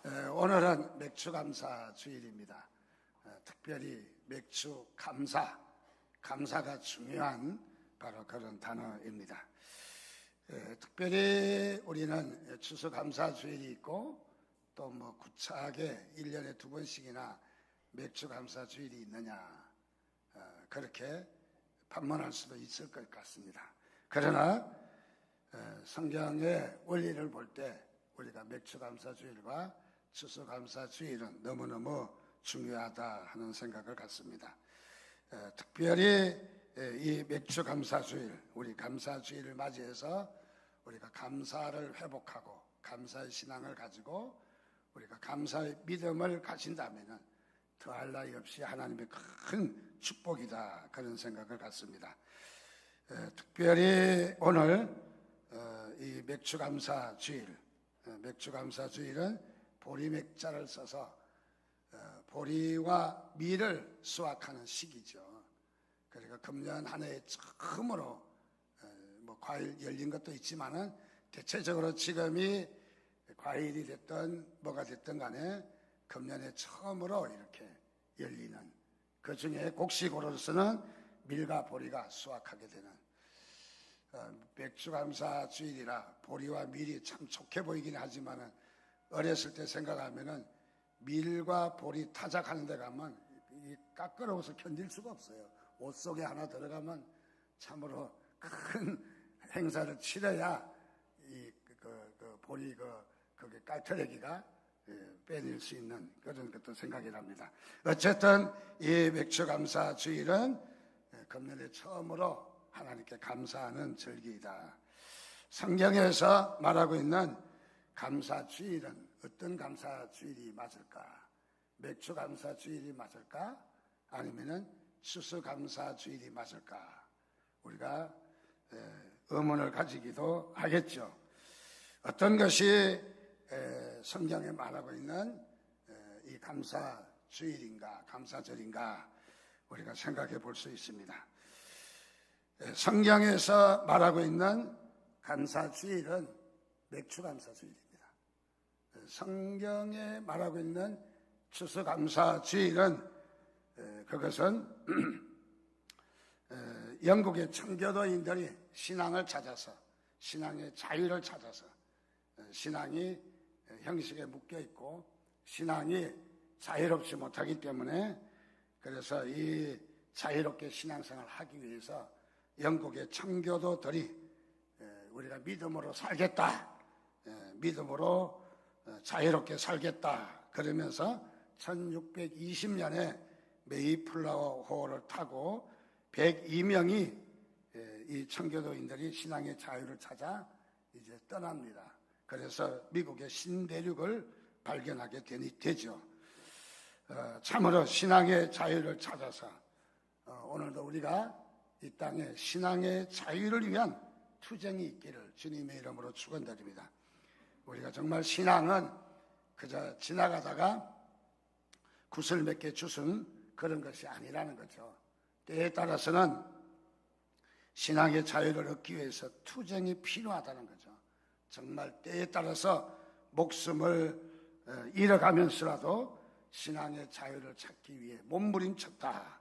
오늘은 맥주감사 주일입니다. 특별히 맥주 감사가 중요한 바로 그런 단어입니다. 특별히 우리는 추수감사 주일이 있고 또 구차하게 1년에 2번씩이나 맥주감사 주일이 있느냐 그렇게 판문할 수도 있을 것 같습니다. 그러나 성경의 원리를 볼 때 우리가 맥주감사 주일과 추수감사 주일은 너무너무 중요하다 하는 생각을 갖습니다. 특별히 이 맥주감사 주일, 우리 감사 주일을 맞이해서 우리가 감사를 회복하고 감사의 신앙을 가지고 우리가 감사의 믿음을 가진다면 더할 나위 없이 하나님의 큰 축복이다 그런 생각을 갖습니다. 특별히 오늘 이 맥주감사 주일은 보리맥자를 써서 보리와 밀을 수확하는 시기죠. 그러니까 금년 한 해 처음으로 과일 열린 것도 있지만은 대체적으로 지금이 과일이 됐든 뭐가 됐든 간에 금년에 처음으로 이렇게 열리는, 그 중에 곡식으로서는 밀과 보리가 수확하게 되는 맥주감사 주일이라 보리와 밀이 참 좋게 보이긴 하지만은 어렸을 때 생각하면은 밀과 보리 타작하는 데 가면 까끄러워서 견딜 수가 없어요. 옷 속에 하나 들어가면 참으로 큰 행사를 치러야 보리 그게 깔터레기가 빼낼 수 있는 그런 것도 생각이 납니다. 어쨌든 이 맥주감사 주일은 금년에 처음으로 하나님께 감사하는 절기이다. 성경에서 말하고 있는 감사 주일은 어떤 감사 주일이 맞을까? 맥주 감사 주일이 맞을까? 아니면은 추수 감사 주일이 맞을까? 우리가 의문을 가지기도 하겠죠. 어떤 것이 성경에 말하고 있는 이 감사 주일인가, 감사절인가 우리가 생각해 볼 수 있습니다. 성경에서 말하고 있는 감사 주일은 맥주 감사 주일입니다. 성경에 말하고 있는 추수감사 주일은 그것은 영국의 청교도인들이 신앙을 찾아서, 신앙의 자유를 찾아서, 신앙이 형식에 묶여 있고 신앙이 자유롭지 못하기 때문에, 그래서 이 자유롭게 신앙생활을 하기 위해서 영국의 청교도들이 우리가 믿음으로 살겠다, 믿음으로 자유롭게 살겠다 그러면서 1620년에 메이플라워 호를 타고 102명이 이 청교도인들이 신앙의 자유를 찾아 이제 떠납니다. 그래서 미국의 신대륙을 발견하게 되죠. 참으로 신앙의 자유를 찾아서 오늘도 우리가 이 땅에 신앙의 자유를 위한 투쟁이 있기를 주님의 이름으로 축원드립니다. 우리가 정말 신앙은 그저 지나가다가 구슬 몇 개 주순 그런 것이 아니라는 거죠. 때에 따라서는 신앙의 자유를 얻기 위해서 투쟁이 필요하다는 거죠. 정말 때에 따라서 목숨을 잃어가면서라도 신앙의 자유를 찾기 위해 몸부림쳤다.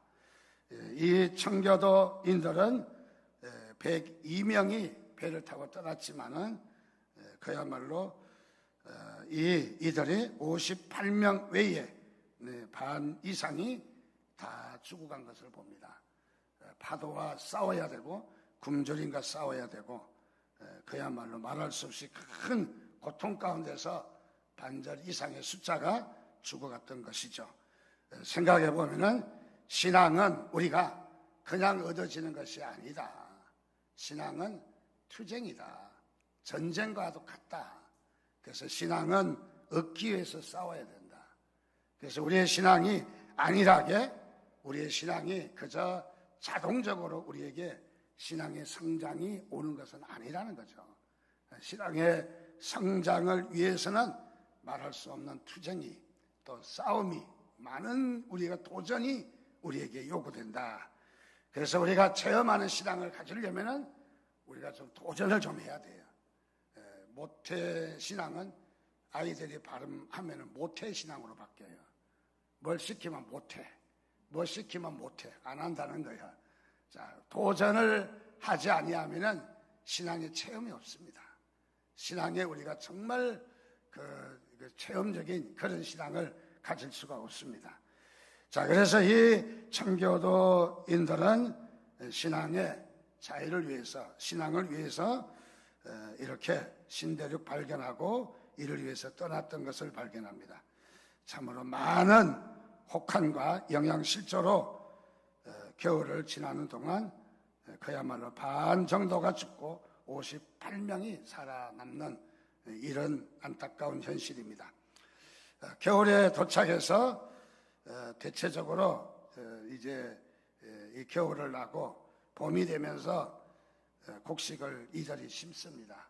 이 청교도인들은 102명이 배를 타고 떠났지만은 그야말로 이들이 58명 외에 반 이상이 다 죽어간 것을 봅니다. 파도와 싸워야 되고 굶주림과 싸워야 되고 그야말로 말할 수 없이 큰 고통 가운데서 반절 이상의 숫자가 죽어갔던 것이죠. 생각해 보면은 신앙은 우리가 그냥 얻어지는 것이 아니다. 신앙은 투쟁이다. 전쟁과도 같다. 그래서 신앙은 얻기 위해서 싸워야 된다. 그래서 우리의 신앙이 안일하게, 우리의 신앙이 그저 자동적으로 우리에게 신앙의 성장이 오는 것은 아니라는 거죠. 신앙의 성장을 위해서는 말할 수 없는 투쟁이, 또 싸움이, 많은 우리가 도전이 우리에게 요구된다. 그래서 우리가 체험하는 신앙을 가지려면은 우리가 좀 도전을 좀 해야 돼요. 모태 신앙은 아이들이 발음하면 못해 신앙으로 바뀌어요. 뭘 시키면 못해, 뭘 시키면 못해, 안 한다는 거야. 자, 도전을 하지 아니하면은 신앙의 체험이 없습니다. 신앙에 우리가 정말 그 체험적인 그런 신앙을 가질 수가 없습니다. 자, 그래서 이 청교도인들은 신앙의 자유를 위해서, 신앙을 위해서 이렇게 신대륙 발견하고 이를 위해서 떠났던 것을 발견합니다. 참으로 많은 혹한과 영양실조로 겨울을 지나는 동안 그야말로 반 정도가 죽고 58명이 살아남는 이런 안타까운 현실입니다. 겨울에 도착해서 대체적으로 이제 이 겨울을 나고 봄이 되면서 곡식을 이들이 심습니다.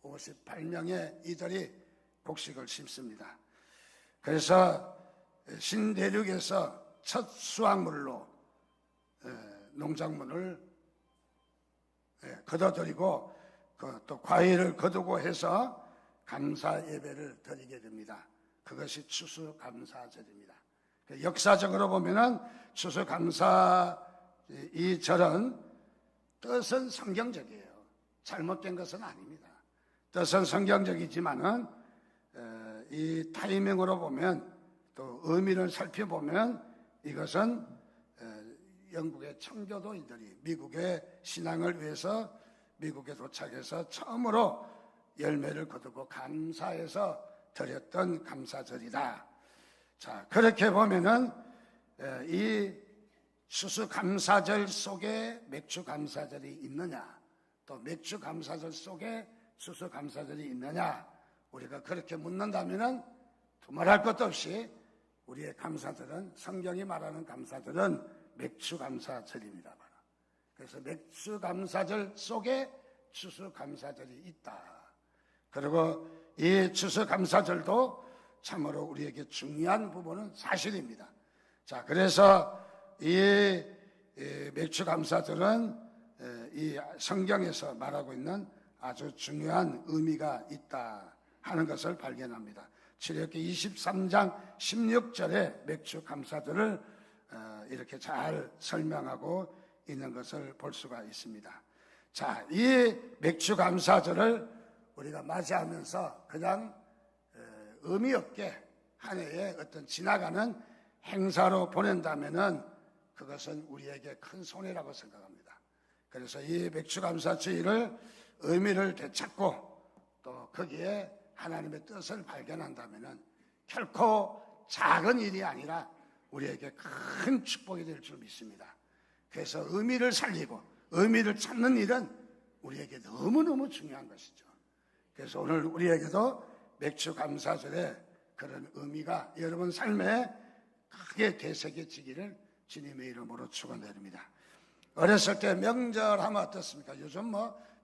58명의 이들이 곡식을 심습니다. 그래서 신대륙에서 첫 수확물로 농작물을 거둬들이고 또 과일을 거두고 해서 감사 예배를 드리게 됩니다. 그것이 추수감사절입니다. 역사적으로 보면은 추수감사 이 절은 뜻은 성경적이에요. 잘못된 것은 아닙니다. 뜻은 성경적이지만은 이 타이밍으로 보면 또 의미를 살펴보면 이것은 영국의 청교도인들이 미국의 신앙을 위해서 미국에 도착해서 처음으로 열매를 거두고 감사해서 드렸던 감사절이다. 자, 그렇게 보면은 이 추수감사절 속에 맥주감사절이 있느냐, 또 맥주감사절 속에 추수감사절이 있느냐, 우리가 그렇게 묻는다면은 두말할 것도 없이 우리의 감사절은, 성경이 말하는 감사절은 맥주감사절입니다. 그래서 맥주감사절 속에 추수감사절이 있다. 그리고 이 추수감사절도 참으로 우리에게 중요한 부분은 사실입니다. 자, 그래서 이 맥주감사절은 이 성경에서 말하고 있는 아주 중요한 의미가 있다 하는 것을 발견합니다. 출애굽기 23장 16절에 맥주감사절을 이렇게 잘 설명하고 있는 것을 볼 수가 있습니다. 자, 이 맥주감사절을 우리가 맞이하면서 그냥 의미 없게 한 해에 어떤 지나가는 행사로 보낸다면은 그것은 우리에게 큰 손해라고 생각합니다. 그래서 이 맥주감사주의를 의미를 되찾고 또 거기에 하나님의 뜻을 발견한다면은 결코 작은 일이 아니라 우리에게 큰 축복이 될 줄 믿습니다. 그래서 의미를 살리고 의미를 찾는 일은 우리에게 너무너무 중요한 것이죠. 그래서 오늘 우리에게도 맥주감사절에 그런 의미가 여러분 삶에 크게 되새겨지기를 주님의 이름으로 축원드립니다. 어렸을 때 명절하면 어떻습니까? 요즘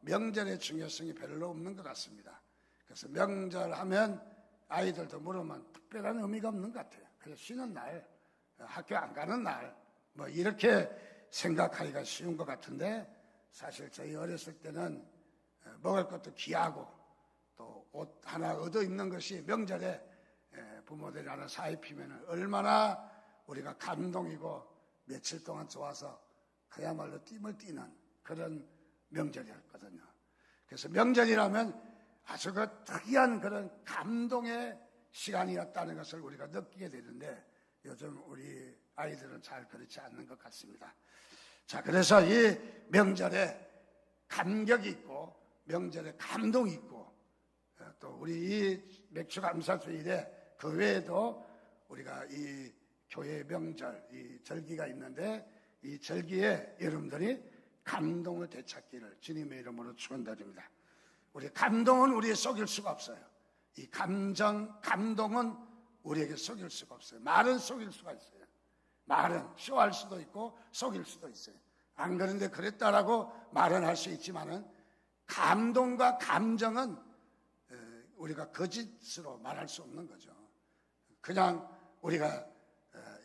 명절의 중요성이 별로 없는 것 같습니다. 그래서 명절하면 아이들도 물으면 특별한 의미가 없는 것 같아요. 그래서 쉬는 날, 학교 안 가는 날, 이렇게 생각하기가 쉬운 것 같은데 사실 저희 어렸을 때는 먹을 것도 귀하고 또 옷 하나 얻어 입는 것이 명절에 부모들이 하나 사입히면 얼마나 우리가 감동이고 며칠 동안 좋아서 그야말로 띠을 띠는 그런 명절이었거든요. 그래서 명절이라면 아주 그 특이한 그런 감동의 시간이었다는 것을 우리가 느끼게 되는데 요즘 우리 아이들은 잘 그렇지 않는 것 같습니다. 자, 그래서 이 명절에 감격이 있고 명절에 감동이 있고 또 우리 이 맥주감사주일에 그 외에도 우리가 이 교회 명절, 이 절기가 있는데 이 절기에 여러분들이 감동을 되찾기를 주님의 이름으로 축원드립니다. 우리 감동은 우리에 속일 수가 없어요. 이 감동은 우리에게 속일 수가 없어요. 말은 속일 수가 있어요. 말은 쇼할 수도 있고 속일 수도 있어요. 안 그런데 그랬다라고 말은 할 수 있지만은 감동과 감정은 우리가 거짓으로 말할 수 없는 거죠. 그냥 우리가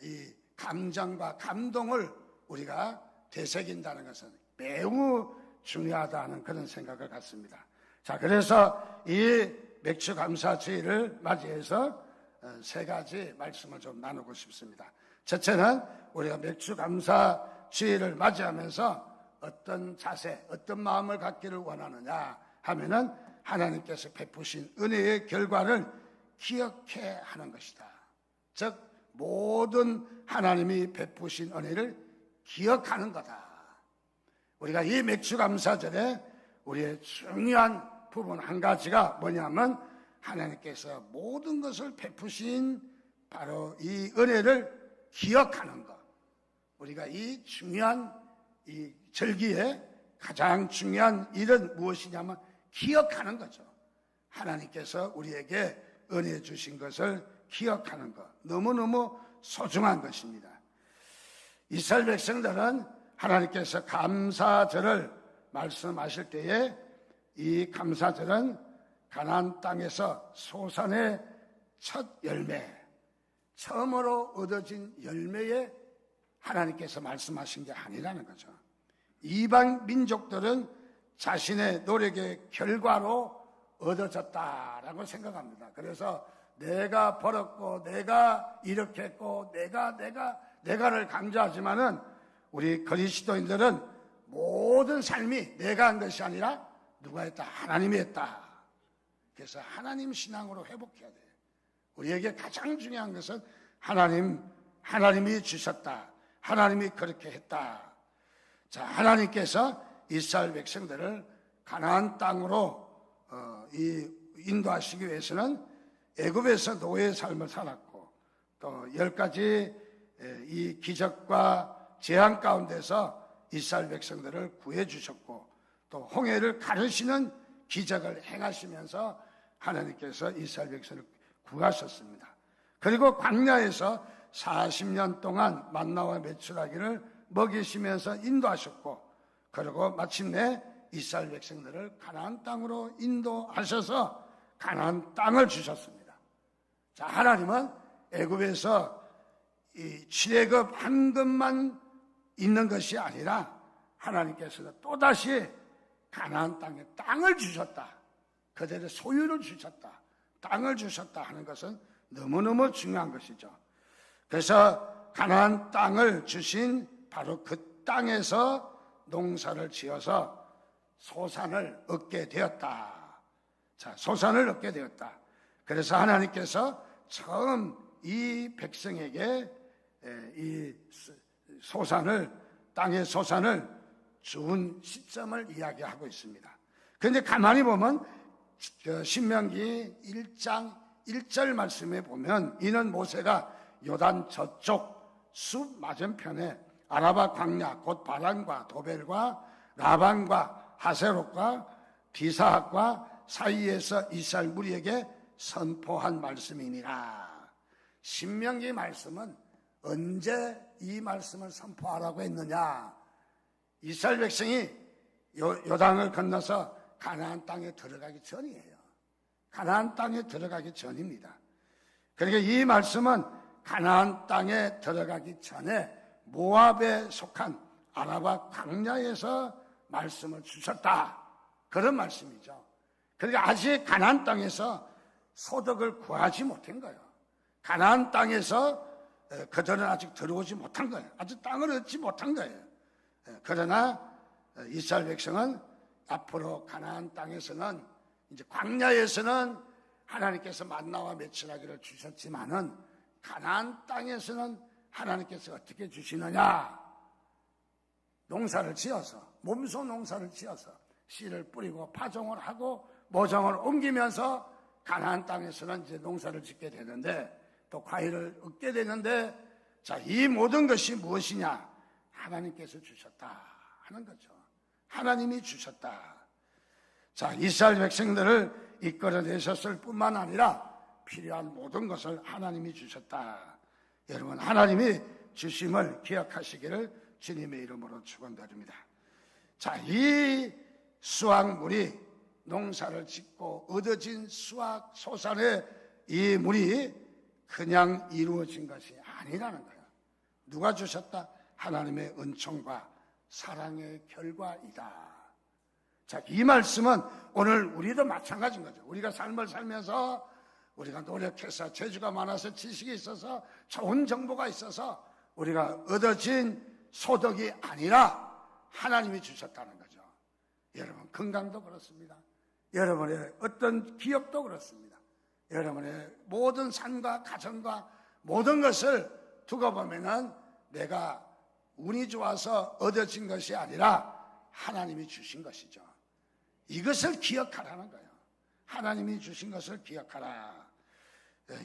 이 감정과 감동을 우리가 되새긴다는 것은 매우 중요하다는 그런 생각을 갖습니다. 자, 그래서 이 맥주 감사주의를 맞이해서 세 가지 말씀을 좀 나누고 싶습니다. 첫째는 우리가 맥주 감사주의를 맞이하면서 어떤 자세, 어떤 마음을 갖기를 원하느냐 하면은 하나님께서 베푸신 은혜의 결과를 기억해 하는 것이다. 즉 모든 하나님이 베푸신 은혜를 기억하는 거다. 우리가 이 맥주 감사절에 우리의 중요한 부분 한 가지가 뭐냐면 하나님께서 모든 것을 베푸신 바로 이 은혜를 기억하는 것. 우리가 이 중요한 이 절기에 가장 중요한 일은 무엇이냐면 기억하는 거죠. 하나님께서 우리에게 은혜 주신 것을 기억하는 것. 너무너무 소중한 것입니다. 이스라엘 백성들은 하나님께서 감사절을 말씀하실 때에 이 감사절은 가나안 땅에서 소산의 첫 열매, 처음으로 얻어진 열매에 하나님께서 말씀하신 게 아니라는 거죠. 이방 민족들은 자신의 노력의 결과로 얻어졌다라고 생각합니다. 그래서 내가 벌었고 내가 이렇게 했고 내가를 강조하지만은 우리 그리스도인들은 모든 삶이 내가 한 것이 아니라 누가 했다? 하나님이 했다. 그래서 하나님 신앙으로 회복해야 돼요. 우리에게 가장 중요한 것은 하나님이 주셨다. 하나님이 그렇게 했다. 자, 하나님께서 이스라엘 백성들을 가나안 땅으로 인도하시기 위해서는 애굽에서 노예의 삶을 살았고 또 10가지 이 기적과 재앙 가운데서 이스라엘 백성들을 구해 주셨고 또 홍해를 가르시는 기적을 행하시면서 하나님께서 이스라엘 백성을 구하셨습니다. 그리고 광야에서 40년 동안 만나와 메추라기를 먹이시면서 인도하셨고 그리고 마침내 이스라엘 백성들을 가나안 땅으로 인도하셔서 가나안 땅을 주셨습니다. 자, 하나님은 애굽에서 이 출애굽 한 것만 있는 것이 아니라 하나님께서 또다시 가나안 땅에 땅을 주셨다. 그들의 소유를 주셨다. 땅을 주셨다 하는 것은 너무너무 중요한 것이죠. 그래서 가나안 땅을 주신 바로 그 땅에서 농사를 지어서 소산을 얻게 되었다. 자, 소산을 얻게 되었다. 그래서 하나님께서 처음 이 백성에게 이 소산을, 땅의 소산을 준 시점을 이야기하고 있습니다. 그런데 가만히 보면 신명기 1장 1절 말씀에 보면 이는 모세가 요단 저쪽 숲 맞은편에 아라바 광야 곧 바란과 도벨과 라반과 하세롯과 비사학과 사이에서 이스라엘 무리에게 선포한 말씀이니라. 신명기 말씀은 언제 이 말씀을 선포하라고 했느냐? 이스라엘 백성이 요단을 건너서 가나안 땅에 들어가기 전이에요. 가나안 땅에 들어가기 전입니다. 그러니까 이 말씀은 가나안 땅에 들어가기 전에 모압에 속한 아라바 광야에서 말씀을 주셨다. 그런 말씀이죠. 그러니까 아직 가나안 땅에서 소득을 구하지 못한 거예요. 가나안 땅에서 그들은 아직 들어오지 못한 거예요. 아직 땅을 얻지 못한 거예요. 그러나 이스라엘 백성은 앞으로 가나안 땅에서는 이제 광야에서는 하나님께서 만나와 메추라기를 주셨지만은 가나안 땅에서는 하나님께서 어떻게 주시느냐? 농사를 지어서 몸소 농사를 지어서 씨를 뿌리고 파종을 하고 모종을 옮기면서 가나안 땅에서는 이제 농사를 짓게 되는데 또 과일을 얻게 되는데 자, 이 모든 것이 무엇이냐? 하나님께서 주셨다 하는 거죠. 하나님이 주셨다. 자, 이스라엘 백성들을 이끌어내셨을 뿐만 아니라 필요한 모든 것을 하나님이 주셨다. 여러분, 하나님이 주심을 기억하시기를 주님의 이름으로 축원드립니다. 자, 이 수확물이 농사를 짓고 얻어진 수확 소산의 이 물이 그냥 이루어진 것이 아니라는 거예요. 누가 주셨다? 하나님의 은총과 사랑의 결과이다. 자, 이 말씀은 오늘 우리도 마찬가지인 거죠. 우리가 삶을 살면서 우리가 노력해서 재주가 많아서 지식이 있어서 좋은 정보가 있어서 우리가 얻어진 소득이 아니라 하나님이 주셨다는 거죠. 여러분 건강도 그렇습니다. 여러분의 어떤 기업도 그렇습니다. 여러분의 모든 삶과 가정과 모든 것을 두고 보면은 내가 운이 좋아서 얻어진 것이 아니라 하나님이 주신 것이죠. 이것을 기억하라는 거예요. 하나님이 주신 것을 기억하라.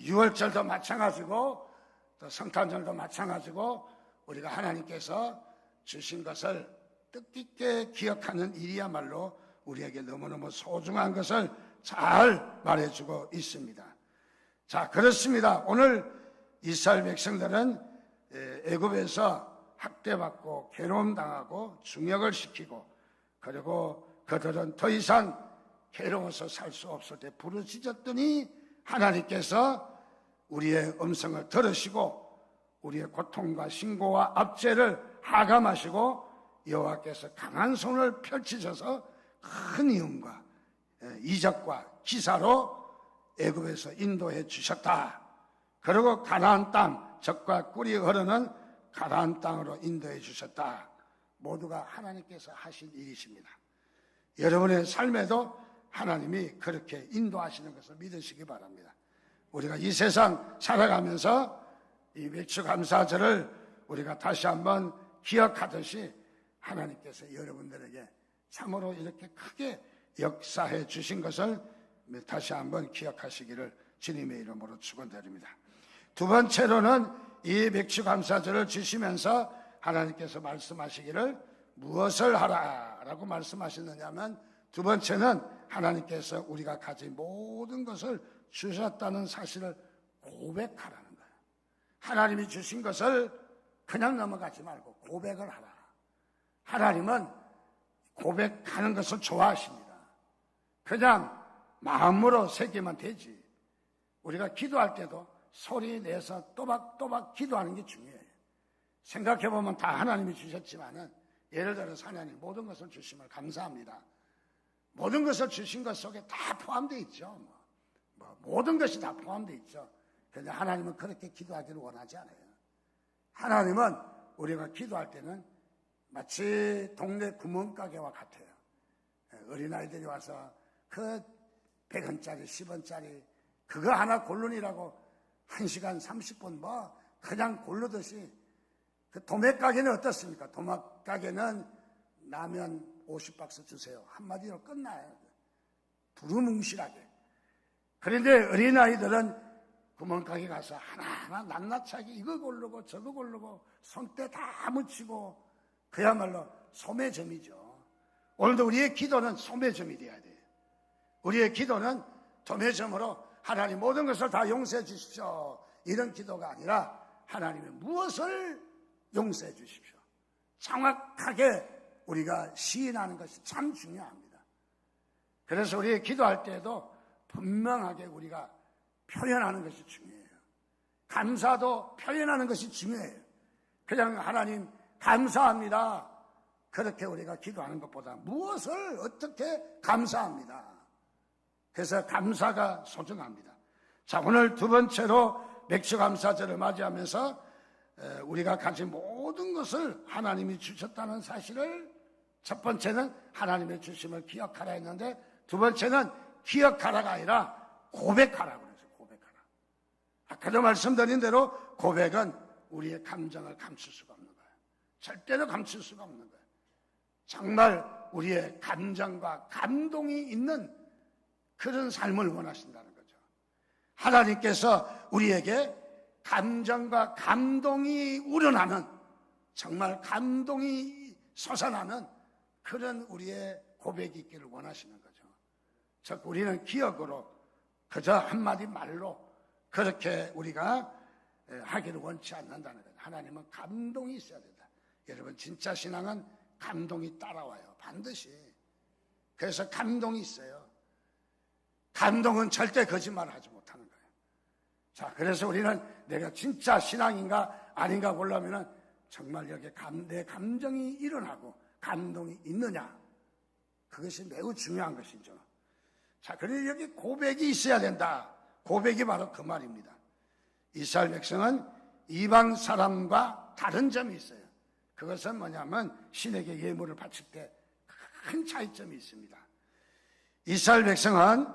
유월절도 마찬가지고 또 성탄절도 마찬가지고 우리가 하나님께서 주신 것을 뜻깊게 기억하는 일이야말로 우리에게 너무너무 소중한 것을 잘 말해주고 있습니다. 자, 그렇습니다. 오늘 이스라엘 백성들은 애굽에서 학대받고 괴로움당하고 중역을 시키고 그리고 그들은 더 이상 괴로워서 살 수 없을 때 부르짖었더니 하나님께서 우리의 음성을 들으시고 우리의 고통과 신고와 압제를 하감하시고 여호와께서 강한 손을 펼치셔서 큰 이음과 이적과 기사로 애굽에서 인도해 주셨다. 그리고 가나안 땅, 젖과 꿀이 흐르는 가나안 땅으로 인도해 주셨다. 모두가 하나님께서 하신 일이십니다. 여러분의 삶에도 하나님이 그렇게 인도하시는 것을 믿으시기 바랍니다. 우리가 이 세상 살아가면서 이 맥주감사절을 우리가 다시 한번 기억하듯이 하나님께서 여러분들에게 참으로 이렇게 크게 역사해 주신 것을 다시 한번 기억하시기를 주님의 이름으로 축원드립니다. 두 번째로는 이 맥주감사절을 주시면서 하나님께서 말씀하시기를 무엇을 하라라고 말씀하셨느냐면 두 번째는 하나님께서 우리가 가진 모든 것을 주셨다는 사실을 고백하라는 거예요. 하나님이 주신 것을 그냥 넘어가지 말고 고백을 하라. 하나님은 고백하는 것을 좋아하십니다. 그냥 마음으로 새기면 되지. 우리가 기도할 때도 소리 내서 또박또박 기도하는 게 중요해요. 생각해보면 다 하나님이 주셨지만은 예를 들어서 하나님 모든 것을 주심을 감사합니다. 모든 것을 주신 것 속에 다 포함되어 있죠. 모든 것이 다 포함되어 있죠. 그런데 하나님은 그렇게 기도하기를 원하지 않아요. 하나님은 우리가 기도할 때는 마치 동네 구멍가게와 같아요. 어린아이들이 와서 그 100원짜리 10원짜리 그거 하나 고르니라고 1시간 30분 그냥 고르듯이 그 도매가게는 어떻습니까? 도매가게는 라면 50박스 주세요. 한마디로 끝나요. 두루뭉실하게. 그런데 어린아이들은 구멍가게 가서 하나하나 낱낱하게 이거 고르고 저거 고르고 손때 다 묻히고 그야말로 소매점이죠. 오늘도 우리의 기도는 소매점이 돼야 돼요. 우리의 기도는 도매점으로 하나님 모든 것을 다 용서해 주십시오. 이런 기도가 아니라 하나님의 무엇을 용서해 주십시오. 정확하게 우리가 시인하는 것이 참 중요합니다. 그래서 우리 기도할 때에도 분명하게 우리가 표현하는 것이 중요해요. 감사도 표현하는 것이 중요해요. 그냥 하나님 감사합니다. 그렇게 우리가 기도하는 것보다 무엇을 어떻게 감사합니다. 그래서 감사가 소중합니다. 자, 오늘 두 번째로 맥주감사절을 맞이하면서 우리가 가진 모든 것을 하나님이 주셨다는 사실을 첫 번째는 하나님의 주심을 기억하라 했는데 두 번째는 기억하라가 아니라 고백하라고 그랬어요. 고백하라. 아까도 말씀드린 대로 고백은 우리의 감정을 감출 수가 없는 거예요. 절대로 감출 수가 없는 거예요. 정말 우리의 감정과 감동이 있는 그런 삶을 원하신다는 거죠. 하나님께서 우리에게 감정과 감동이 우러나는 정말 감동이 솟아나는 그런 우리의 고백이 있기를 원하시는 거죠. 즉 우리는 기억으로 그저 한마디 말로 그렇게 우리가 하기를 원치 않는다는 거예요. 하나님은 감동이 있어야 된다. 여러분 진짜 신앙은 감동이 따라와요. 반드시. 그래서 감동이 있어요. 감동은 절대 거짓말을 하지 못하는 거예요. 자, 그래서 우리는 내가 진짜 신앙인가 아닌가 보려면은 정말 여기 내 감정이 일어나고 감동이 있느냐. 그것이 매우 중요한 것이죠. 자, 그런데 여기 고백이 있어야 된다. 고백이 바로 그 말입니다. 이스라엘 백성은 이방 사람과 다른 점이 있어요. 그것은 뭐냐면 신에게 예물을 바칠 때 큰 차이점이 있습니다. 이스라엘 백성은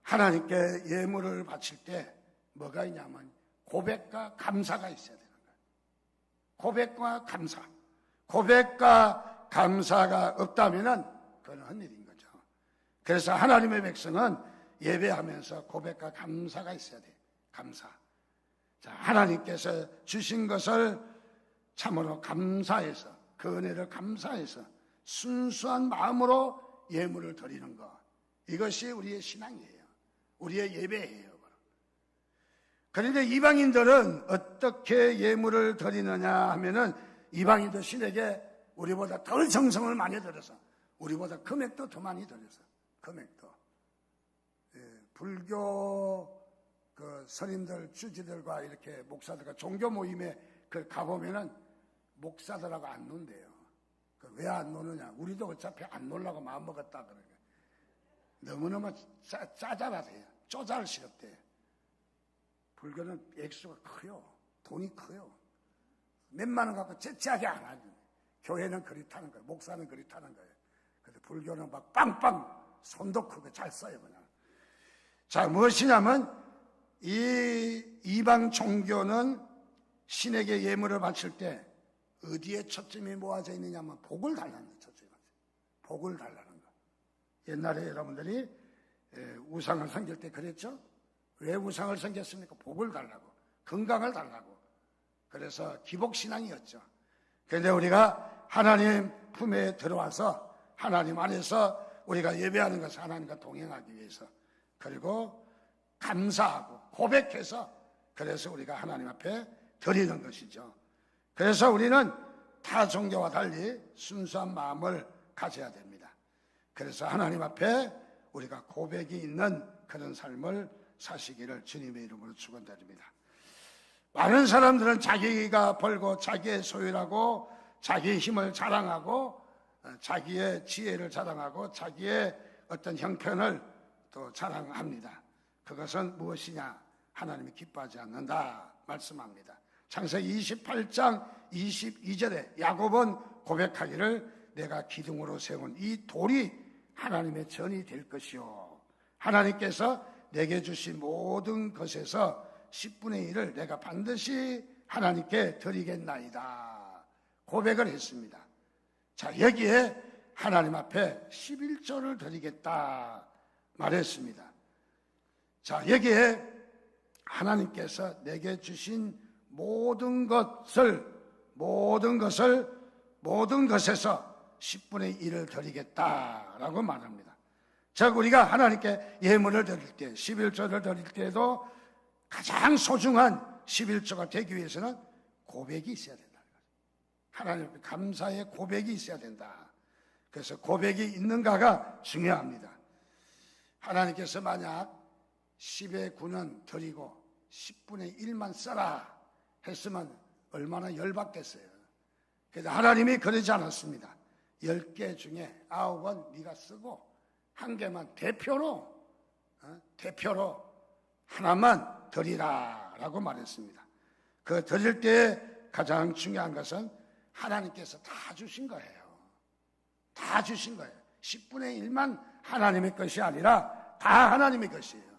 하나님께 예물을 바칠 때 뭐가 있냐면 고백과 감사가 있어야 되는 거예요. 고백과 감사. 고백과 감사가 없다면은 그건 헛일인 거죠. 그래서 하나님의 백성은 예배하면서 고백과 감사가 있어야 돼요. 감사. 자, 하나님께서 주신 것을 참으로 감사해서, 그 은혜를 감사해서 순수한 마음으로 예물을 드리는 것, 이것이 우리의 신앙이에요. 우리의 예배예요. 그런데 이방인들은 어떻게 예물을 드리느냐 하면은 이방인도 신에게 우리보다 덜 정성을 많이 들여서, 우리보다 금액도 더 많이 들여서, 금액도. 불교 그 스님들, 주지들과 이렇게 목사들과 종교 모임에 그 가보면은 목사들하고 안 논대요. 왜 안 노느냐? 우리도 어차피 안 놀라고 마음먹었다 그러게. 너무너무 짜잘하대요. 쪼잘스럽대요. 불교는 액수가 커요. 돈이 커요. 몇만 원 갖고 째째하게 안 하죠. 교회는 그렇다는 거예요. 목사는 그렇다는 거예요. 근데 불교는 막 빵빵 손도 크고 잘 써요 그냥. 자, 무엇이냐면 이 이방 종교는 신에게 예물을 바칠 때 어디에 초점이 모아져 있느냐면 복을 달라는 거, 초점이. 복을 달라는 거. 옛날에 여러분들이 우상을 섬길 때 그랬죠? 왜 우상을 섬겼습니까? 복을 달라고, 건강을 달라고. 그래서 기복신앙이었죠. 그런데 우리가 하나님 품에 들어와서 하나님 안에서 우리가 예배하는 것은 하나님과 동행하기 위해서, 그리고 감사하고 고백해서, 그래서 우리가 하나님 앞에 드리는 것이죠. 그래서 우리는 타 종교와 달리 순수한 마음을 가져야 됩니다. 그래서 하나님 앞에 우리가 고백이 있는 그런 삶을 사시기를 주님의 이름으로 축원드립니다. 많은 사람들은 자기가 벌고 자기의 소유라고 자기의 힘을 자랑하고 자기의 지혜를 자랑하고 자기의 어떤 형편을 또 자랑합니다. 그것은 무엇이냐? 하나님이 기뻐하지 않는다 말씀합니다. 창세기 28장 22절에 야곱은 고백하기를 내가 기둥으로 세운 이 돌이 하나님의 전이 될 것이요, 하나님께서 내게 주신 모든 것에서 10분의 1을 내가 반드시 하나님께 드리겠나이다 고백을 했습니다. 자, 여기에 하나님 앞에 11조를 드리겠다 말했습니다. 자, 여기에 하나님께서 내게 주신 모든 것에서 10분의 1을 드리겠다라고 말합니다. 즉 우리가 하나님께 예물을 드릴 때, 11조를 드릴 때도 가장 소중한 11조가 되기 위해서는 고백이 있어야 된다. 하나님 감사의 고백이 있어야 된다. 그래서 고백이 있는가가 중요합니다. 하나님께서 만약 10의 9는 드리고 10분의 1만 써라 했으면 얼마나 열받겠어요. 그래서 하나님이 그러지 않았습니다. 10개 중에 9은 네가 쓰고 1개만 대표로 하나만 드리라 라고 말했습니다. 그 드릴 때 가장 중요한 것은 하나님께서 다 주신 거예요. 다 주신 거예요. 10분의 1만 하나님의 것이 아니라 다 하나님의 것이에요.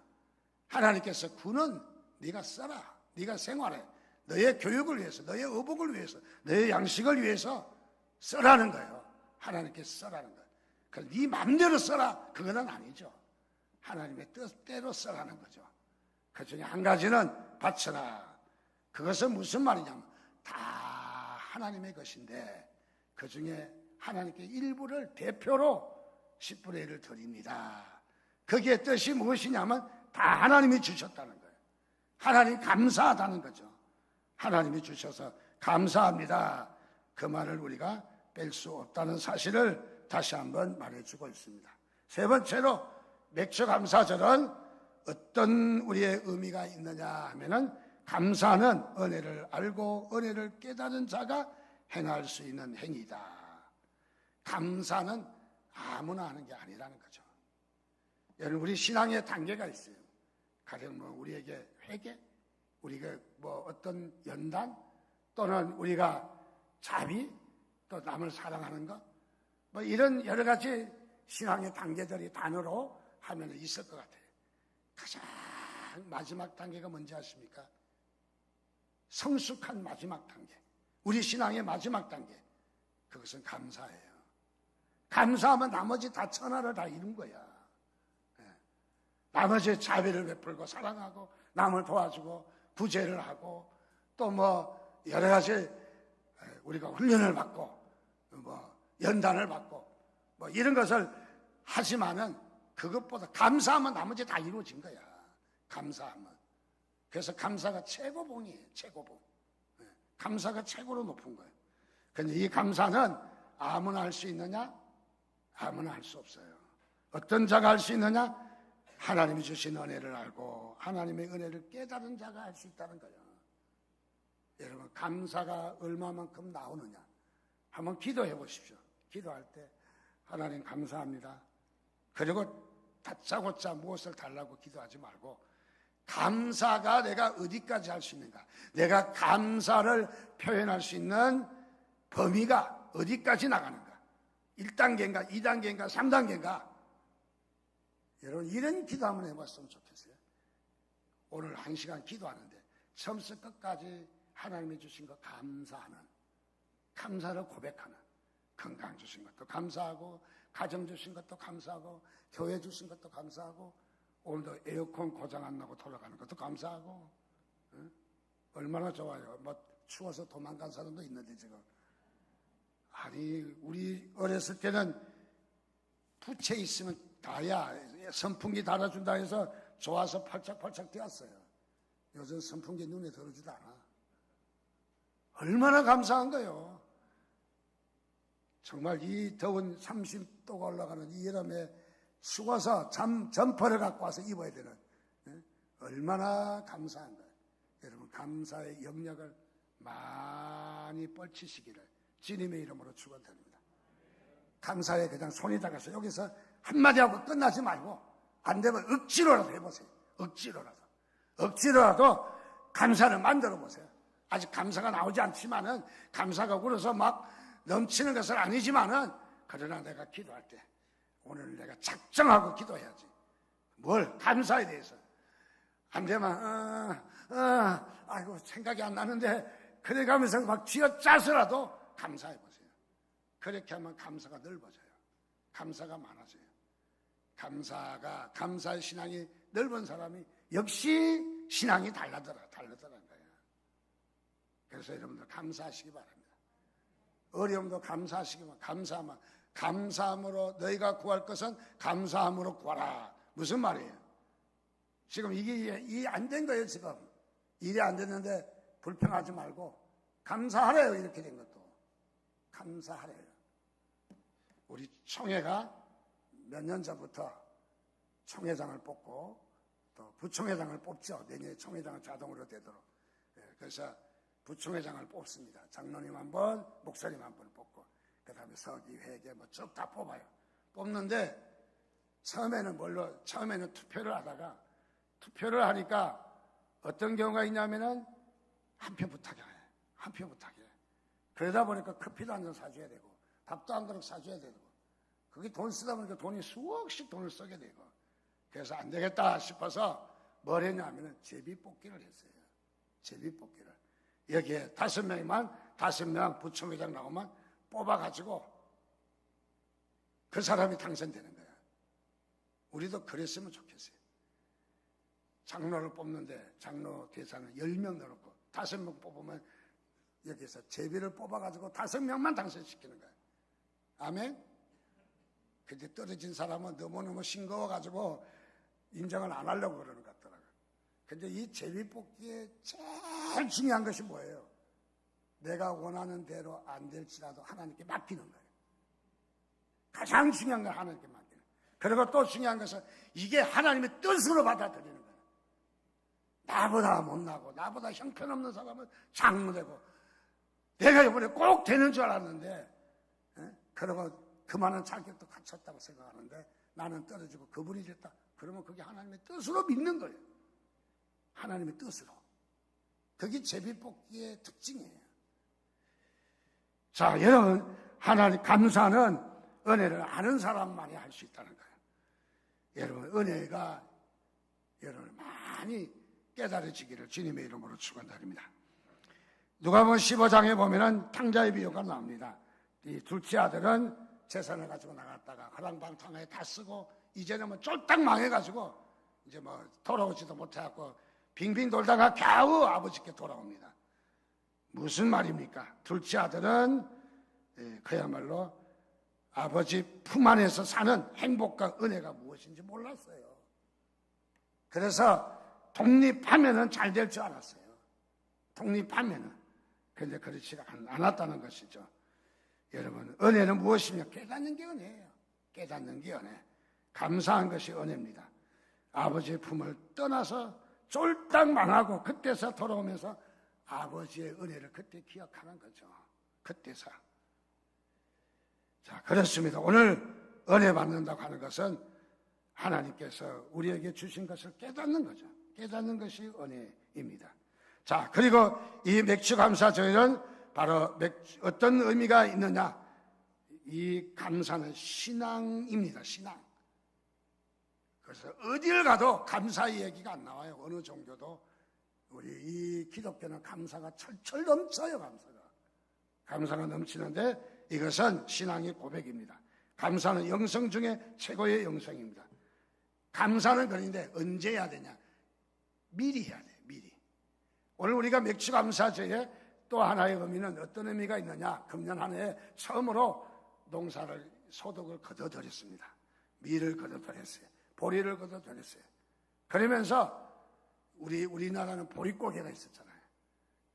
하나님께서 9는 네가 써라, 네가 생활해, 너의 교육을 위해서, 너의 의복을 위해서, 너의 양식을 위해서 써라는 거예요. 하나님께서 써라는 거예요. 그럼 네 마음대로 써라, 그거는 아니죠. 하나님의 뜻대로 써라는 거죠. 그 중에 한 가지는 바쳐라. 그것은 무슨 말이냐면 다 하나님의 것인데 그 중에 하나님께 일부를 대표로 10분의 1을 드립니다. 거기에 뜻이 무엇이냐면 다 하나님이 주셨다는 거예요. 하나님 감사하다는 거죠. 하나님이 주셔서 감사합니다. 그 말을 우리가 뺄 수 없다는 사실을 다시 한번 말해주고 있습니다. 세 번째로 맥주감사절은 어떤 우리의 의미가 있느냐 하면은 감사는 은혜를 알고 은혜를 깨달은 자가 행할 수 있는 행위다. 감사는 아무나 하는 게 아니라는 거죠. 여러분, 우리 신앙의 단계가 있어요. 가령 우리에게 회개, 우리가 어떤 연단, 또는 우리가 자비, 또 남을 사랑하는 것, 이런 여러 가지 신앙의 단계들이 단어로 하면 있을 것 같아요. 가장 마지막 단계가 뭔지 아십니까? 성숙한 마지막 단계, 우리 신앙의 마지막 단계, 그것은 감사예요. 감사하면 나머지 다 천하를 다 이룬 거야. 나머지 자비를 베풀고 사랑하고 남을 도와주고 구제를 하고 또 여러 가지 우리가 훈련을 받고 연단을 받고 이런 것을 하지만은 그것보다 감사하면 나머지 다 이루어진 거야. 감사하면. 그래서 감사가 최고봉이에요. 최고봉. 감사가 최고로 높은 거예요. 그런데 이 감사는 아무나 할 수 있느냐? 아무나 할 수 없어요. 어떤 자가 할 수 있느냐? 하나님이 주신 은혜를 알고 하나님의 은혜를 깨달은 자가 할 수 있다는 거예요. 여러분, 감사가 얼마만큼 나오느냐? 한번 기도해 보십시오. 기도할 때 하나님 감사합니다. 그리고 다짜고짜 무엇을 달라고 기도하지 말고 감사가 내가 어디까지 할 수 있는가? 내가 감사를 표현할 수 있는 범위가 어디까지 나가는가? 1단계인가 2단계인가 3단계인가? 여러분, 이런 기도 한번 해봤으면 좋겠어요. 오늘 1시간 기도하는데 처음부터 끝까지 하나님이 주신 것 감사하는, 감사를 고백하는, 건강 주신 것도 감사하고 가정 주신 것도 감사하고 교회 주신 것도 감사하고 오늘도 에어컨 고장 안 나고 돌아가는 것도 감사하고, 얼마나 좋아요. 추워서 도망간 사람도 있는데 지금. 아니, 우리 어렸을 때는 부채 있으면 다야 선풍기 달아준다 해서 좋아서 펄쩍펄쩍 뛰었어요. 요즘 선풍기 눈에 들어오지도 않아. 얼마나 감사한 거예요. 정말 이 더운 30도가 올라가는 이 여름에 추워서 점퍼를 갖고 와서 입어야 되는, 얼마나 감사한 거예요. 여러분, 감사의 영역을 많이 뻗치시기를 주님의 이름으로 축원드립니다. 감사에 그냥 손이 닿아서 여기서 한마디 하고 끝나지 말고 안 되면 억지로라도 해보세요. 억지로라도 감사를 만들어 보세요. 아직 감사가 나오지 않지만은, 감사가 울어서 막 넘치는 것은 아니지만은, 그러나 내가 기도할 때 오늘 내가 작정하고 기도해야지. 뭘? 감사에 대해서. 안 되면 아이고 생각이 안 나는데 그래 가면서 막 쥐어짜서라도 감사해 보세요. 그렇게 하면 감사가 넓어져요. 감사가 많아져요. 감사의 신앙이 넓은 사람이 역시 신앙이 다르더라는 거예요. 그래서 여러분들 감사하시기 바랍니다. 어려움도 감사하시기만, 감사함으로 너희가 구할 것은 감사함으로 구하라. 무슨 말이에요? 지금 이게 안 된 거예요. 지금 일이 안 됐는데 불평하지 말고 감사하래요. 이렇게 된 것도 감사하래요. 우리 총회가 몇 년 전부터 총회장을 뽑고 또 부총회장을 뽑죠. 내년에 총회장은 자동으로 되도록. 그래서 부총회장을 뽑습니다. 장로님 한 번, 목사님 한 번 뽑고, 그 다음에 서기, 회계 쭉 다 뽑아요. 뽑는데 처음에는 투표를 하다가, 투표를 하니까 어떤 경우가 있냐면은 한 표 부탁해. 그러다 보니까 커피도 한 잔 사줘야 되고 밥도 한 그릇 사줘야 되고, 그게 돈 쓰다 보니까 돈이 수억씩 돈을 쓰게 되고, 그래서 안 되겠다 싶어서 뭘 했냐면은 제비뽑기를 했어요. 제비뽑기를. 여기에 5명 부총회장 나오면 뽑아가지고 그 사람이 당선되는 거야. 우리도 그랬으면 좋겠어요. 장로를 뽑는데 장로 대상을 10명 넣어놓고 5명 뽑으면 여기서 제비를 뽑아가지고 5명만 당선시키는 거야. 아멘? 근데 떨어진 사람은 너무너무 싱거워가지고 인정을 안 하려고 그러는 것 같더라고요. 근데 이 제비 뽑기에 제일 중요한 것이 뭐예요? 내가 원하는 대로 안 될지라도 하나님께 맡기는 거예요. 가장 중요한 건 하나님께 맡기는 거예요. 그리고 또 중요한 것은 이게 하나님의 뜻으로 받아들이는 거예요. 나보다 못나고 나보다 형편없는 사람은 장로되고, 내가 이번에 꼭 되는 줄 알았는데, 그러고 그만한 자격도 갖췄다고 생각하는데 나는 떨어지고 그분이 됐다. 그러면 그게 하나님의 뜻으로 믿는 거예요. 하나님의 뜻으로. 그게 제비뽑기의 특징이에요. 자, 여러분, 하나님 감사는 은혜를 아는 사람만이 할 수 있다는 거예요. 여러분, 은혜가 여러분 많이 깨달아지기를 주님의 이름으로 축원드립니다. 누가복음 15장에 보면은 탕자의 비유가 나옵니다. 이 둘째 아들은 재산을 가지고 나갔다가 허랑방탕하게 다 쓰고 이제는 뭐 쫄딱 망해가지고 이제 뭐 돌아오지도 못해갖고 빙빙 돌다가 겨우 아버지께 돌아옵니다. 무슨 말입니까? 둘째 아들은 그야말로 아버지 품 안에서 사는 행복과 은혜가 무엇인지 몰랐어요. 그래서 독립하면은 잘 될 줄 알았어요. 독립하면은. 그런데 그렇지 않았다는 것이죠. 여러분, 은혜는 무엇이냐? 깨닫는 게 은혜예요. 깨닫는 게 은혜. 감사한 것이 은혜입니다. 아버지의 품을 떠나서 쫄딱 망하고 그때서 돌아오면서 아버지의 은혜를 그때 기억하는 거죠. 그때서. 자, 그렇습니다. 오늘 은혜 받는다고 하는 것은 하나님께서 우리에게 주신 것을 깨닫는 거죠. 깨닫는 것이 은혜입니다. 자, 그리고 이 맥주감사절은 바로 어떤 의미가 있느냐? 이 감사는 신앙입니다. 신앙. 그래서 어딜 가도 감사 얘기가 안 나와요. 어느 종교도. 우리 이 기독교는 감사가 철철 넘쳐요. 감사가 넘치는데 이것은 신앙의 고백입니다. 감사는 영성 중에 최고의 영성입니다. 감사는 그런데 언제 해야 되냐? 미리 해야 돼요. 미리. 오늘 우리가 맥주감사절에 또 하나의 의미는 어떤 의미가 있느냐? 금년 한 해에 처음으로 농사를 소득을 거둬들였습니다. 밀을 거둬들였어요. 보리를 거둬들였어요. 그러면서 우리나라는 보릿고개가 있었잖아요.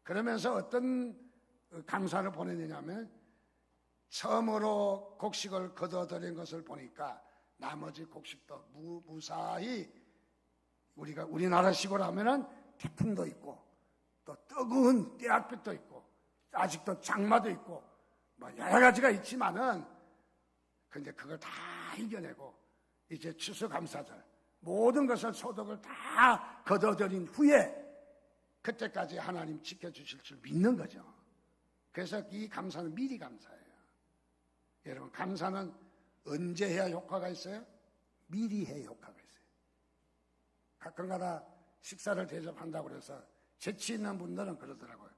그러면서 어떤 감사를 보내느냐면 처음으로 곡식을 거둬들인 것을 보니까 나머지 곡식도 무사히 우리나라식으로 하면은 태풍도 있고 또 뜨거운 떼약볕도 있고 아직도 장마도 있고 뭐 여러 가지가 있지만은 근데 그걸 다 이겨내고 이제 추수감사절 모든 것을 소득을 다 거둬들인 후에 그때까지 하나님 지켜주실 줄 믿는 거죠. 그래서 이 감사는 미리 감사예요. 여러분, 감사는 언제 해야 효과가 있어요? 미리 해야 효과가 있어요. 가끔가다 식사를 대접한다고 그래서 재치 있는 분들은 그러더라고요.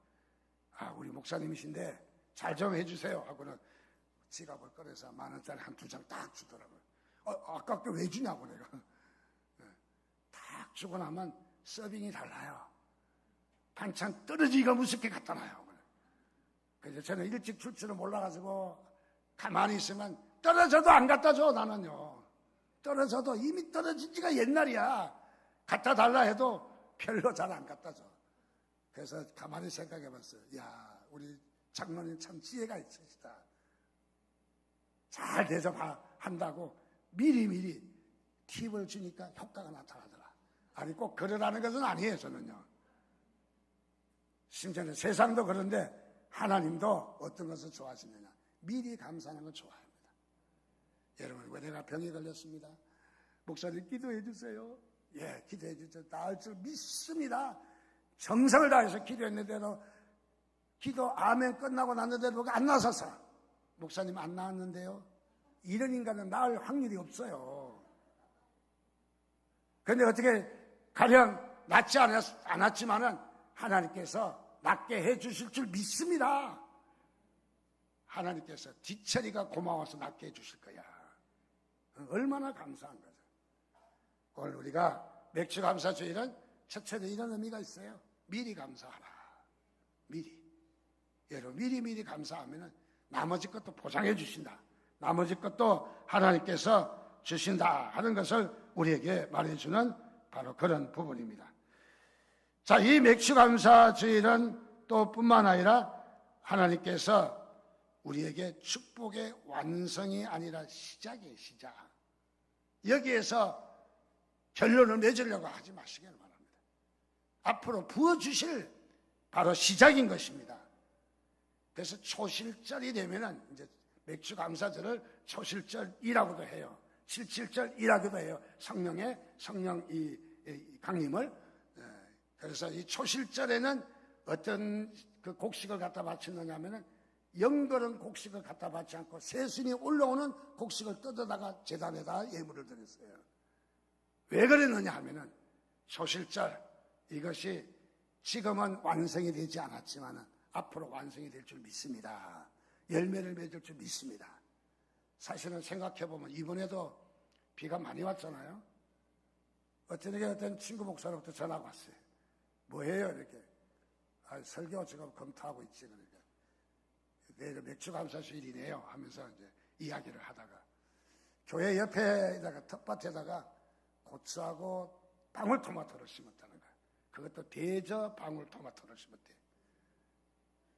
아, 우리 목사님이신데 잘 좀 해주세요 하고는 지갑을 꺼내서 10,000원짜리 한 2장 딱 주더라고요. 아깝게 왜 주냐고 내가. 딱 주고 나면 서빙이 달라요. 반찬 떨어지기가 무섭게 갖다 놔요. 그래서 저는 일찍 출출을 몰라가지고 가만히 있으면 떨어져도 안 갖다 줘. 나는요. 떨어져도 이미 떨어진 지가 옛날이야. 갖다 달라 해도 별로 잘 안 갖다 줘. 그래서 가만히 생각해 봤어요. 야, 우리 장로님 참 지혜가 있으시다. 잘 대접한다고 미리미리 팁을 주니까 효과가 나타나더라. 아니, 꼭 그러라는 것은 아니에요, 저는요. 심지어는 세상도 그런데 하나님도 어떤 것을 좋아하시느냐. 미리 감사하는 걸 좋아합니다. 여러분, 왜 내가 병에 걸렸습니다. 목사님 기도해 주세요. 예, 기도해 주세요. 나을 줄 믿습니다. 정성을 다해서 기도했는데도 기도 아멘 끝나고 났는데도 안 나서서 목사님 안 나왔는데요. 이런 인간은 나을 확률이 없어요. 그런데 어떻게 가령 낫지 않았지만은 하나님께서 낫게 해주실 줄 믿습니다. 하나님께서 뒤처리가 고마워서 낫게 해주실 거야. 얼마나 감사한 거죠. 오늘 우리가 맥주감사주일은 첫째는 이런 의미가 있어요. 미리 감사하라. 미리. 여러분, 미리 감사하면 나머지 것도 보장해 주신다. 나머지 것도 하나님께서 주신다 하는 것을 우리에게 말해주는 바로 그런 부분입니다. 자, 이 맥주감사주일은 또 뿐만 아니라 하나님께서 우리에게 축복의 완성이 아니라 시작이에요. 시작. 여기에서 결론을 맺으려고 하지 마시길 바랍니다. 앞으로 부어주실 바로 시작인 것입니다. 그래서 초실절이 되면은 이제 맥주 감사절을 초실절이라고도 해요. 77절이라고도 해요. 성령 이 강림을. 그래서 이 초실절에는 어떤 그 곡식을 갖다 바치느냐 하면은 영거른 곡식을 갖다 바치지 않고 새순이 올라오는 곡식을 뜯어다가 제단에다 예물을 드렸어요. 왜 그랬느냐 하면은 초실절, 이것이 지금은 완성이 되지 않았지만 앞으로 완성이 될 줄 믿습니다. 열매를 맺을 줄 믿습니다. 사실은 생각해보면 이번에도 비가 많이 왔잖아요. 어떤 친구 목사로부터 전화가 왔어요. 뭐해요 이렇게. 설교 지금 검토하고 있지. 그러니까 내일 맥주 감사주일이네요 하면서 이제 이야기를 하다가 교회 옆에다가 텃밭에다가 고추하고 방울토마토를 심었다는 거야. 그것도 대저 방울토마토를 심었대.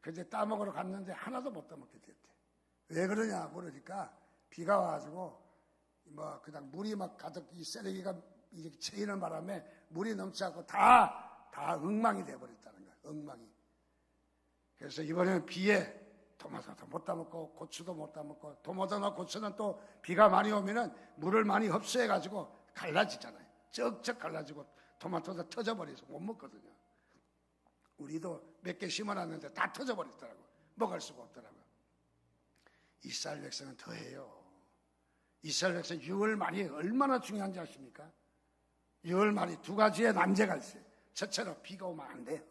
그런데 따먹으러 갔는데 하나도 못 따먹게 됐대. 왜 그러냐 물으니까 비가 와가지고 뭐 그냥 물이 막 가득 이 쓰레기가 이렇게 채이는 바람에 물이 넘치 않고 다 엉망이 돼버렸다는 거야. 엉망이. 그래서 이번에는 비에 토마토도 못 따먹고 고추도 못 따먹고 토마토나 고추는 또 비가 많이 오면은 물을 많이 흡수해가지고 갈라지잖아요. 쩍쩍 갈라지고 토마토도 터져버려서 못 먹거든요. 우리도 몇 개 심어놨는데 다 터져버렸더라고. 먹을 수가 없더라고요. 이스라엘 백성은 더해요. 이스라엘 백성 6월 말이 얼마나 중요한지 아십니까? 6월 말이 두 가지의 난제가 있어요. 첫째로 비가 오면 안 돼요.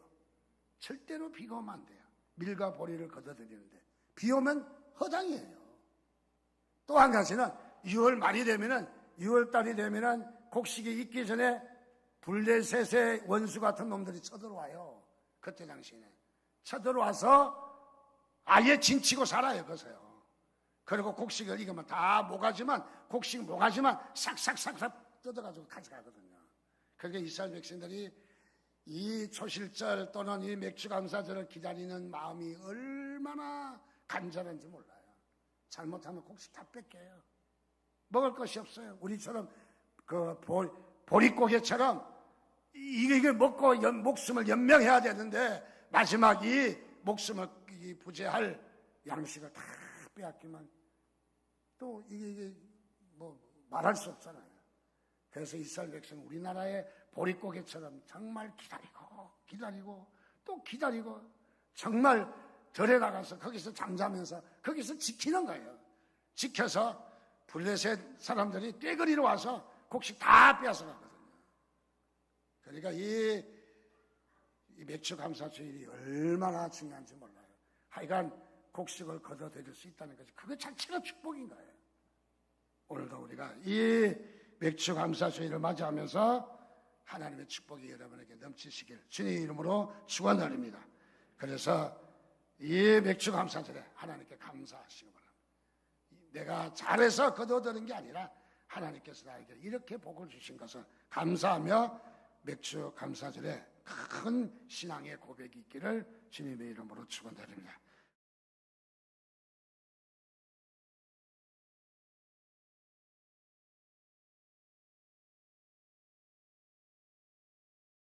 절대로 비가 오면 안 돼요. 밀과 보리를 걷어들이는데 비 오면 허당이에요. 또 한 가지는 6월 말이 되면은 6월 달이 되면은 곡식이 익기 전에 블레셋의 원수 같은 놈들이 쳐들어와요. 그때 당시에는 쳐들어와서 아예 진치고 살아요. 거기서요. 그리고 곡식을 익으면 다 곡식 모가지만 싹싹싹싹 뜯어가지고 가져가거든요. 그러니까 이스라엘 백성들이 이 초실절 또는 이 맥주 감사절을 기다리는 마음이 얼마나 간절한지 몰라요. 잘못하면 곡식 다 뺏겨요. 먹을 것이 없어요. 우리처럼 그 보릿고개처럼 이게 먹고 목숨을 연명해야 되는데 마지막 이 목숨을 부재할 양식을 다 빼앗기면 또 이게 뭐 말할 수 없잖아요. 그래서 이스라엘 백성은 우리나라의 보릿고개처럼 정말 기다리고 또 기다리고 정말 절에 나가서 거기서 잠자면서 거기서 지키는 거예요. 지켜서 블레셋 사람들이 떼거리로 와서 곡식 다 빼앗아 가거든요. 그러니까 이 맥주 감사주일이 얼마나 중요한지 몰라요. 하여간 곡식을 걷어들일 수 있다는 것이 그것 자체가 축복인 거예요. 오늘도 우리가 이 맥주 감사주일을 맞이하면서 하나님의 축복이 여러분에게 넘치시길 주님의 이름으로 축원드립니다. 그래서 이 맥주 감사절에 하나님께 감사하시기 바랍니다. 내가 잘해서 거둬들인 게 아니라 하나님께서 나에게 이렇게 복을 주신 것을 감사하며 맥주 감사절에 큰 신앙의 고백이 있기를 주님의 이름으로 축원드립니다.